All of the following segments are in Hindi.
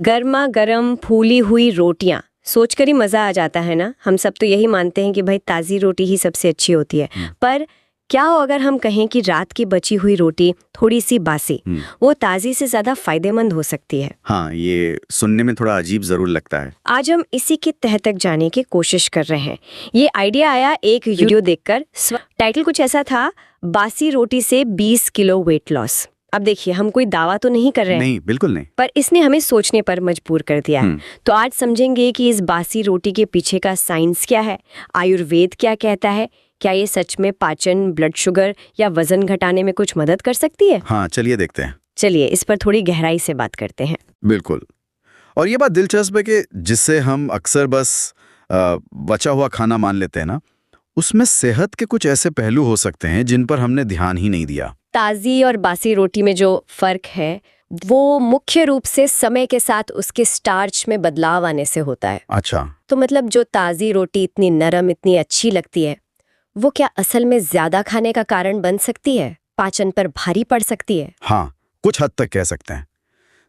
गर्मा गर्म फूली हुई रोटियां सोचकर ही मजा आ जाता है ना। हम सब तो यही मानते हैं कि भाई ताज़ी रोटी ही सबसे अच्छी होती है। पर क्या हो अगर हम कहें कि रात की बची हुई रोटी थोड़ी सी बासी वो ताज़ी से ज़्यादा फायदेमंद हो सकती है? हाँ, ये सुनने में थोड़ा अजीब जरूर लगता है। आज हम इसी की तह तक जाने की कोशिश कर रहे हैं। ये आइडिया आया एक वीडियो देखकर। टाइटल कुछ ऐसा था, बासी रोटी से 20 किलो वेट लॉस। अब देखिए, हम कोई दावा तो नहीं कर रहे हैं, नहीं, बिल्कुल नहीं, पर इसने हमें सोचने पर मजबूर कर दिया है। तो आज समझेंगे कि इस बासी रोटी के पीछे का साइंस क्या है, आयुर्वेद क्या कहता है, क्या ये सच में पाचन, ब्लड शुगर या वजन घटाने में कुछ मदद कर सकती है? हाँ, चलिए देखते हैं। चलिए इस पर थोड़ी गहराई से बात करते हैं। बिल्कुल। और ये बात दिलचस्प है कि जिससे हम अक्सर बस बचा हुआ खाना मान लेते हैं ना, उसमें सेहत के कुछ ऐसे पहलू हो सकते हैं जिन पर हमने ध्यान ही नहीं दिया। ताज़ी और बासी रोटी में जो फर्क है वो मुख्य रूप से समय के साथ उसके स्टार्च में बदलाव आने से होता है। अच्छा। तो मतलब जो ताज़ी रोटी इतनी नरम, इतनी अच्छी लगती है, वो क्या असल में ज्यादा खाने का कारण बन सकती है, पाचन पर भारी पड़ सकती है? हाँ, कुछ हद तक कह सकते हैं।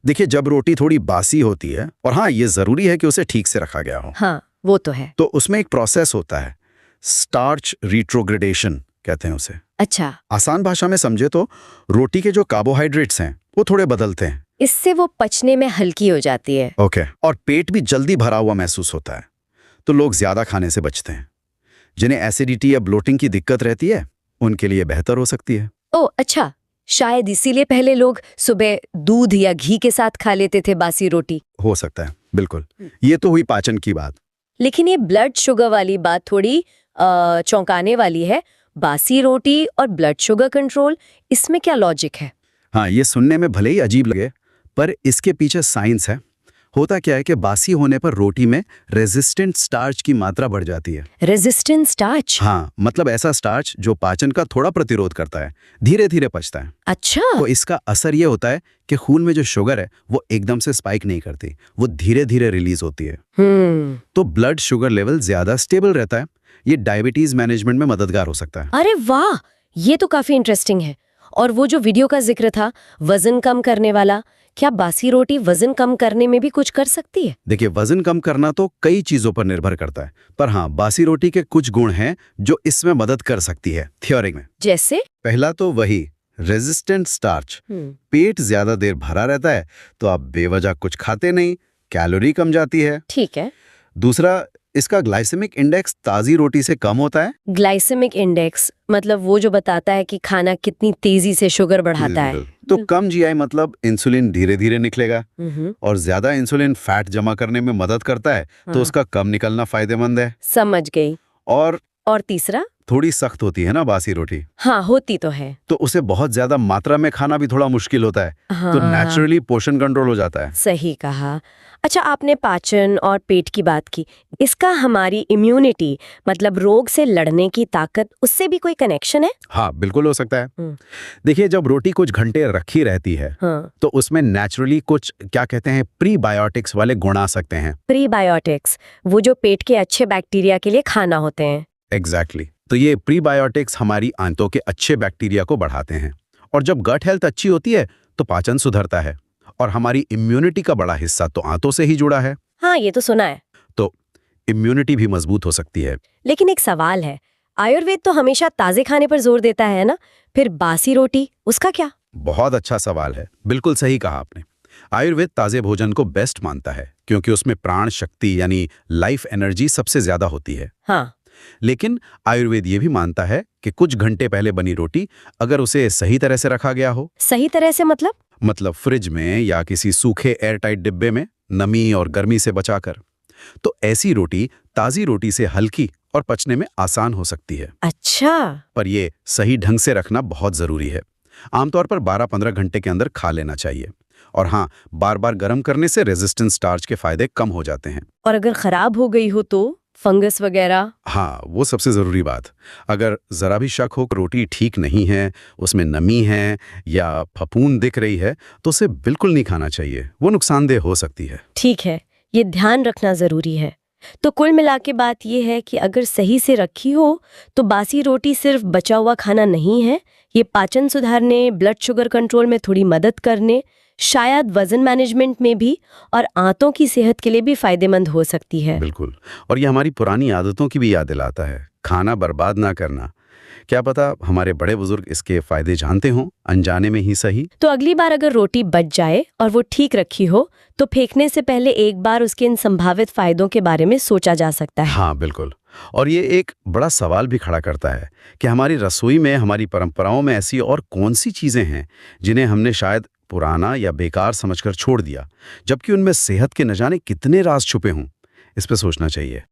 देखिए, जब रोटी थोड़ी बासी होती है, और हाँ, ये जरूरी है कि उसे ठीक से रखा गया हो। हाँ, वो तो है। तो उसमें एक प्रोसेस होता है, स्टार्च रिट्रोग्रेडेशन कहते हैं उसे। अच्छा। आसान भाषा में समझे तो रोटी के जो कार्बोहाइड्रेट्स हैं वो थोड़े बदलते हैं। इससे वो पचने में हल्की हो जाती है। ओके। और पेट भी जल्दी भरा हुआ महसूस होता है, तो लोग ज्यादा खाने से बचते हैं। जिन्हें एसिडिटी या ब्लोटिंग की दिक्कत रहती है, उनके लिए बेहतर हो सकती है। ओह अच्छा, शायद इसीलिए पहले लोग सुबह दूध या घी के साथ खा लेते थे बासी रोटी। हो सकता है, बिल्कुल। ये तो हुई पाचन की बात। लेकिन ये ब्लड शुगर वाली बात थोड़ी चौंकाने वाली है। बासी रोटी और ब्लड शुगर कंट्रोल, इसमें क्या लॉजिक है? हाँ, ये सुनने में भले ही अजीब लगे, पर इसके पीछे साइंस है। होता क्या है कि बासी होने पर रोटी में रेजिस्टेंट स्टार्च की मात्रा बढ़ जाती है। Resistant starch? हाँ, मतलब ऐसा स्टार्च जो पाचन का थोड़ा प्रतिरोध करता है, धीरे धीरे पचता है। अच्छा। तो इसका असर ये होता है कि खून में जो शुगर है वो एकदम से स्पाइक नहीं करती, वो धीरे धीरे रिलीज होती है। तो ब्लड शुगर लेवल ज्यादा स्टेबल रहता है। ये डायबिटीज मैनेजमेंट में मददगार हो सकता है। अरे वाह, ये तो काफी इंटरेस्टिंग है। और वो जो वीडियो का जिक्र था, वजन कम करने वाला, क्या बासी रोटी वजन कम करने में भी कुछ कर सकती है? देखिए, वजन कम करना तो कई चीजों पर निर्भर करता है, पर हाँ, बासी रोटी के कुछ गुण हैं जो इसमें मदद कर सकती है थ्योरी में। जैसे? पहला तो वही रेजिस्टेंट स्टार्च। पेट ज्यादा देर भरा रहता है तो आप बेवजह कुछ खाते नहीं, कैलोरी कम जाती है। ठीक है। दूसरा, इसका ग्लाइसेमिक इंडेक्स ताजी रोटी से कम होता है। ग्लाइसेमिक इंडेक्स मतलब वो जो बताता है कि खाना कितनी तेजी से शुगर बढ़ाता है। तो कम जीआई मतलब इंसुलिन धीरे धीरे निकलेगा, और ज्यादा इंसुलिन फैट जमा करने में मदद करता है, तो उसका कम निकलना फायदेमंद है। समझ गई। और तीसरा? थोड़ी सख्त होती है ना बासी रोटी। हाँ, होती तो है। तो उसे बहुत ज्यादा मात्रा में खाना भी थोड़ा मुश्किल होता है। तो नेचुरली पोषण कंट्रोल हो जाता है। सही कहा। अच्छा, आपने पाचन और पेट की बात की, इसका हमारी इम्यूनिटी मतलब रोग से लड़ने की ताकत, उससे भी कोई कनेक्शन है? हाँ, बिल्कुल हो सकता है। देखिए, जब रोटी कुछ घंटे रखी रहती है, तो उसमें नेचुरली कुछ क्या कहते हैं प्रीबायोटिक्स वाले गुण आ सकते हैं। प्रीबायोटिक्स वो जो पेट के अच्छे बैक्टीरिया के लिए खाना होते हैं। एग्जैक्टली। तो ये प्रीबायोटिक्स हमारी आंतों के अच्छे बैक्टीरिया को बढ़ाते हैं, और जब गट हेल्थ अच्छी होती है तो पाचन सुधरता है, और हमारी इम्यूनिटी का बड़ा हिस्सा तो आंतों से ही जुड़ा है। हाँ, ये तो सुना है। तो इम्यूनिटी भी मजबूत हो सकती है। लेकिन एक सवाल है, आयुर्वेद तो हमेशा ताजे खाने पर जोर देता है ना, फिर बासी रोटी, उसका क्या? बहुत अच्छा सवाल है, बिल्कुल सही कहा आपने। आयुर्वेद ताजे भोजन को बेस्ट मानता है, क्योंकि उसमें प्राण शक्ति यानी लाइफ एनर्जी सबसे ज्यादा होती है। हाँ। लेकिन आयुर्वेद ये भी मानता है कि कुछ घंटे पहले बनी रोटी, अगर उसे सही तरह से रखा गया हो। सही तरह से मतलब फ्रिज में या किसी सूखे एयरटाइट डिब्बे में, नमी और गर्मी से बचाकर, तो ऐसी रोटी ताजी रोटी से हल्की और पचने में आसान हो सकती है। अच्छा। पर ये सही ढंग से रखना बहुत जरूरी है। आमतौर पर 12-15 घंटे के अंदर खा लेना चाहिए। और हाँ, बार बार गर्म करने से रेजिस्टेंट स्टार्च के फायदे कम हो जाते हैं। और अगर खराब हो गई हो तो फंगस वगैरह? हाँ, वो सबसे जरूरी बात। अगर जरा भी शक हो कि रोटी ठीक नहीं है, उसमें नमी है या फफूंद दिख रही है, तो उसे बिल्कुल नहीं खाना चाहिए, वो नुकसानदेह हो सकती है। ठीक है, ये ध्यान रखना जरूरी है। तो कुल मिला के बात ये है कि अगर सही से रखी हो तो बासी रोटी सिर्फ बचा हुआ खाना नहीं है, ये पाचन सुधारने, ब्लड शुगर कंट्रोल में थोड़ी मदद करने, शायद वजन मैनेजमेंट में भी और आंतों की सेहत के लिए भी फायदेमंद हो सकती है। बिल्कुल। और ये हमारी पुरानी आदतों की भी याद दिलाता है, खाना बर्बाद ना करना। क्या पता हमारे बड़े बुजुर्ग इसके फायदे जानते हों, अनजाने में ही सही। तो अगली बार अगर रोटी बच जाए और वो ठीक रखी हो तो फेंकने से पहले एक बार उसके इन संभावित फायदों के बारे में सोचा जा सकता है। हाँ बिल्कुल। और ये एक बड़ा सवाल भी खड़ा करता है कि हमारी रसोई में, हमारी परंपराओं में ऐसी और कौन सी चीजें हैं जिन्हें हमने शायद पुराना या बेकार समझकर छोड़ दिया, जबकि उनमें सेहत के न जाने कितने राज छुपे हों। इस पे सोचना चाहिए।